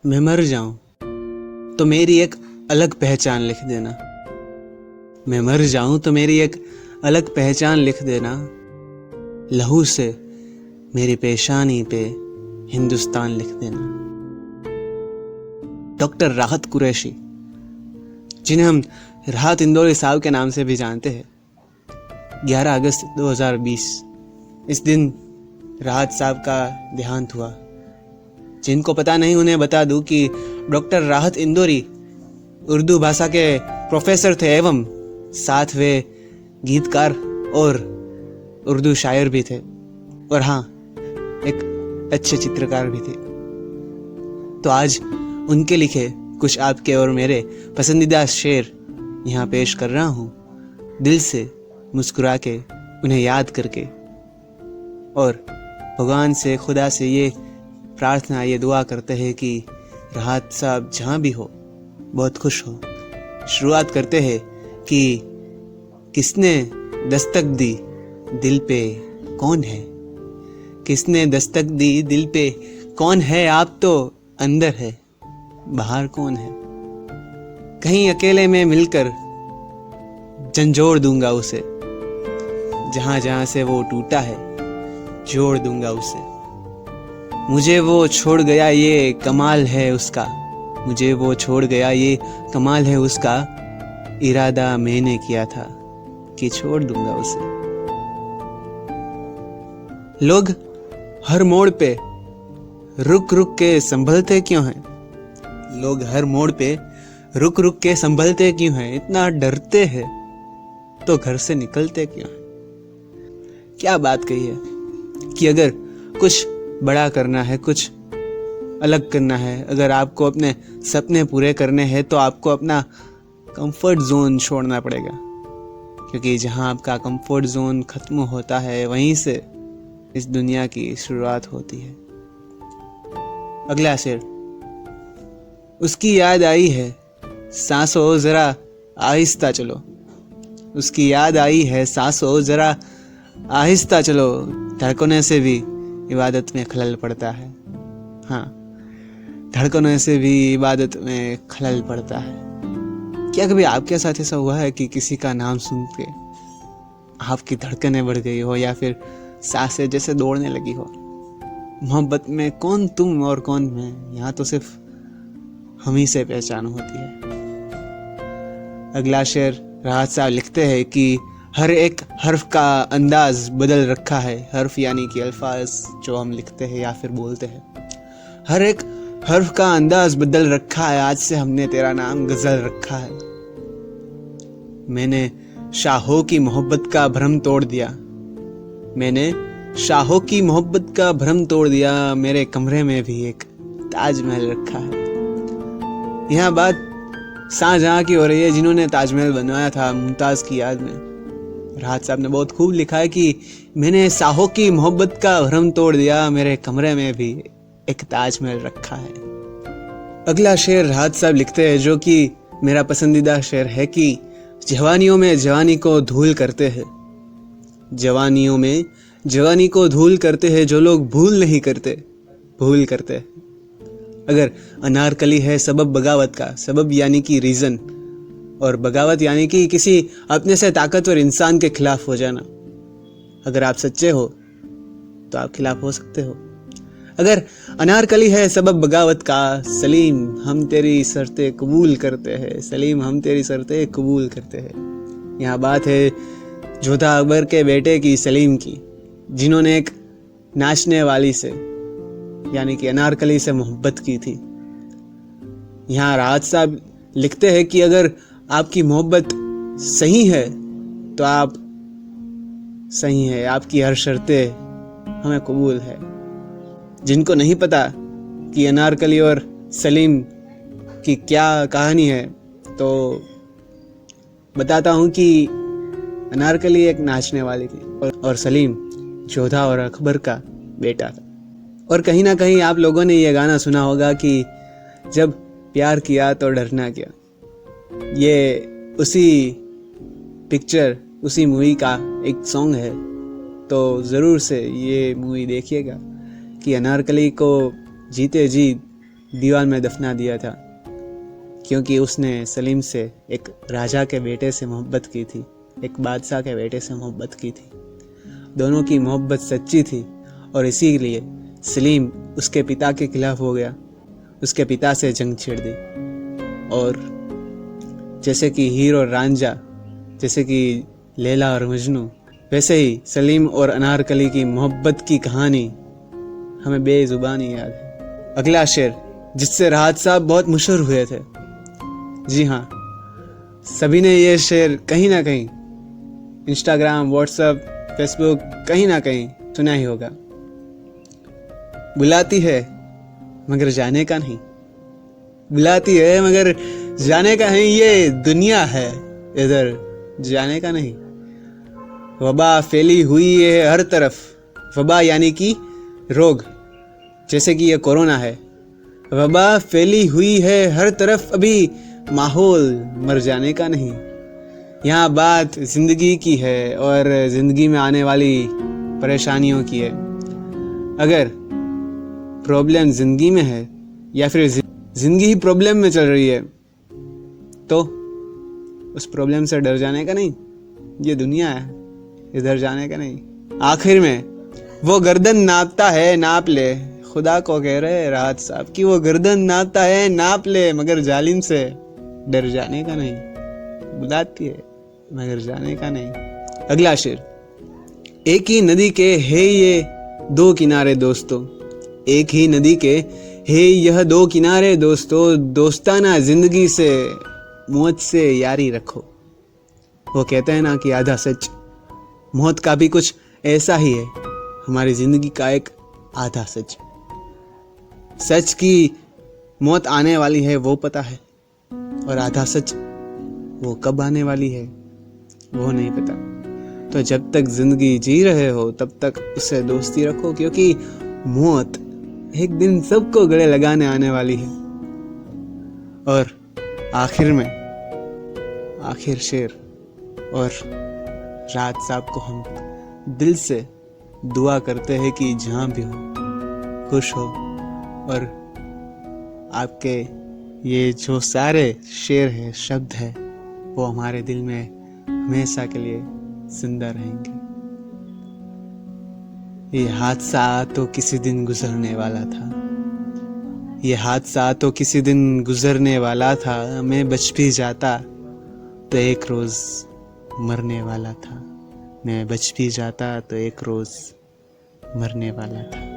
मैं मर जाऊं तो मेरी एक अलग पहचान लिख देना। मैं मर जाऊं तो मेरी एक अलग पहचान लिख देना। लहू से मेरी पेशानी पे हिंदुस्तान लिख देना। डॉक्टर राहत कुरैशी, जिन्हें हम राहत इंदौरी साहब के नाम से भी जानते हैं, 11 अगस्त 2020 इस दिन राहत साहब का देहांत हुआ। जिनको पता नहीं उन्हें बता दूं कि डॉक्टर राहत इंदौरी उर्दू भाषा के प्रोफेसर थे एवं साथ वे गीतकार और उर्दू शायर भी थे, और हाँ, एक अच्छे चित्रकार भी थे। तो आज उनके लिखे कुछ आपके और मेरे पसंदीदा शेर यहाँ पेश कर रहा हूँ, दिल से मुस्कुरा के, उन्हें याद करके, और भगवान से, खुदा से ये प्रार्थना, ये दुआ करते हैं कि राहत साहब जहाँ भी हो बहुत खुश हो। शुरुआत करते हैं कि किसने दस्तक दी दिल पे कौन है, किसने दस्तक दी दिल पे कौन है, आप तो अंदर है बाहर कौन है। कहीं अकेले में मिलकर झंझोड़ दूंगा उसे, जहां जहां से वो टूटा है जोड़ दूंगा उसे। मुझे वो छोड़ गया ये कमाल है उसका, मुझे वो छोड़ गया ये कमाल है उसका, इरादा मैंने किया था कि छोड़ दूंगा उसे। लोग हर मोड़ पे रुक रुक के संभलते क्यों हैं, लोग हर मोड़ पे रुक रुक के संभलते क्यों हैं, इतना डरते हैं तो घर से निकलते क्यों हैं। क्या बात कही है कि अगर कुछ बड़ा करना है, कुछ अलग करना है, अगर आपको अपने सपने पूरे करने हैं तो आपको अपना कंफर्ट जोन छोड़ना पड़ेगा, क्योंकि जहां आपका कंफर्ट जोन खत्म होता है वहीं से इस दुनिया की शुरुआत होती है। अगला शेर, उसकी याद आई है सांसों जरा आहिस्ता चलो, उसकी याद आई है सांसों जरा आहिस्ता चलो, धड़कने से भी इबादत में खलल पड़ता है। हाँ, धड़कनों से भी इबादत में खलल पड़ता है। क्या कभी आपके साथ ऐसा हुआ है कि किसी का नाम सुन के आपकी धड़कनें बढ़ गई हो या फिर सांसें जैसे दौड़ने लगी हो? मोहब्बत में कौन तुम और कौन मैं, यहाँ तो सिर्फ हम ही से पहचान होती है। अगला शेर राहत साहब लिखते हैं कि हर एक हर्फ का अंदाज बदल रखा है, हर्फ यानी कि अल्फाज जो हम लिखते हैं या फिर बोलते हैं, हर एक हर्फ का अंदाज बदल रखा है, आज से हमने तेरा नाम गजल रखा है। मैंने शाहों की मोहब्बत का भ्रम तोड़ दिया, मैंने शाहों की मोहब्बत का भ्रम तोड़ दिया, मेरे कमरे में भी एक ताजमहल रखा है। यहाँ बात शाहजहां की हो रही है, जिन्होंने ताजमहल बनवाया था मुमताज की याद में। राहत साहब ने बहुत खूब लिखा है कि मैंने शाहों की मोहब्बत का भ्रम तोड़ दिया, मेरे कमरे में भी एक ताजमहल रखा है। अगला शेर राहत साहब लिखते हैं, जो कि मेरा पसंदीदा शेर है, कि जवानियों में जवानी को धूल करते हैं, जवानियों में जवानी को धूल करते हैं, जो लोग भूल नहीं करते भूल करते हैं। अगर अनारकली है सबब बगावत का, सबब यानी कि रीजन, और बगावत यानी कि किसी अपने से ताकतवर इंसान के खिलाफ हो जाना। अगर आप सच्चे हो तो आप खिलाफ हो सकते हो। अगर अनारकली है सबब बगावत का, सलीम हम तेरी शर्तें कबूल करते हैं, सलीम हम तेरी शर्तें कबूल करते हैं। यहाँ बात है जोधा अकबर के बेटे की, सलीम की, जिन्होंने एक नाचने वाली से यानी कि अनारकली से मोहब्बत की थी। यहाँ राहत साहब लिखते हैं कि अगर आपकी मोहब्बत सही है तो आप सही है, आपकी हर शर्तें हमें कबूल है। जिनको नहीं पता कि अनारकली और सलीम की क्या कहानी है, तो बताता हूँ कि अनारकली एक नाचने वाली थी और सलीम जोधा और अकबर का बेटा था। और कहीं ना कहीं आप लोगों ने ये गाना सुना होगा कि जब प्यार किया तो डरना क्या। ये उसी पिक्चर, उसी मूवी का एक सॉन्ग है, तो ज़रूर से ये मूवी देखिएगा कि अनारकली को जीते जी दीवार में दफना दिया था, क्योंकि उसने सलीम से एक राजा के बेटे से मोहब्बत की थी, एक बादशाह के बेटे से मोहब्बत की थी। दोनों की मोहब्बत सच्ची थी और इसीलिए सलीम उसके पिता के खिलाफ हो गया, उसके पिता से जंग छेड़ दी। और जैसे कि हीर और रांझा, जैसे कि लैला और मजनू, वैसे ही सलीम और अनारकली की मोहब्बत की कहानी हमें बेजुबानी याद है। अगला शेर जिससे राहत साहब बहुत मशहूर हुए थे। जी हाँ, सभी ने ये शेर कहीं ना कहीं इंस्टाग्राम, व्हाट्सएप, फेसबुक कहीं ना कहीं सुना ही होगा। बुलाती है मगर जाने का नहीं, बुलाती है मगर जाने का नहीं, ये दुनिया है इधर जाने का नहीं। वबा फैली हुई है हर तरफ, वबा यानी कि रोग, जैसे कि ये कोरोना है। वबा फैली हुई है हर तरफ, अभी माहौल मर जाने का नहीं। यहाँ बात जिंदगी की है और जिंदगी में आने वाली परेशानियों की है। अगर प्रॉब्लम जिंदगी में है या फिर जिंदगी ही प्रॉब्लम में चल रही है, तो उस प्रॉब्लम से डर जाने का नहीं, ये दुनिया है इधर जाने का नहीं। आखिर में वो गर्दन नापता है, नाप ले, खुदा को कह रहे राहत साहब कि वो गर्दन नापता है, नाप ले, मगर जालिम से डर जाने का नहीं। बुलाती है मगर जाने का नहीं। अगला शेर, एक ही नदी के है ये दो किनारे दोस्तों, एक ही नदी के है यह दो किनारे दोस्तों, दोस्ताना जिंदगी से मौत से यारी रखो। वो कहते हैं ना कि आधा सच, मौत का भी कुछ ऐसा ही है, हमारी जिंदगी का एक आधा सच। सच की मौत आने वाली है वो पता है, और आधा सच वो कब आने वाली है वो नहीं पता। तो जब तक जिंदगी जी रहे हो तब तक उससे दोस्ती रखो, क्योंकि मौत एक दिन सबको गले लगाने आने वाली है। और आखिर में आखिर शेर, और राहत साहब को हम दिल से दुआ करते हैं कि जहाँ भी हो खुश हो, और आपके ये जो सारे शेर है, शब्द है, वो हमारे दिल में हमेशा के लिए जिंदा रहेंगे। ये हादसा तो किसी दिन गुजरने वाला था, ये हादसा तो किसी दिन गुजरने वाला था, मैं बच भी जाता तो एक रोज मरने वाला था, मैं बच भी जाता तो एक रोज मरने वाला था।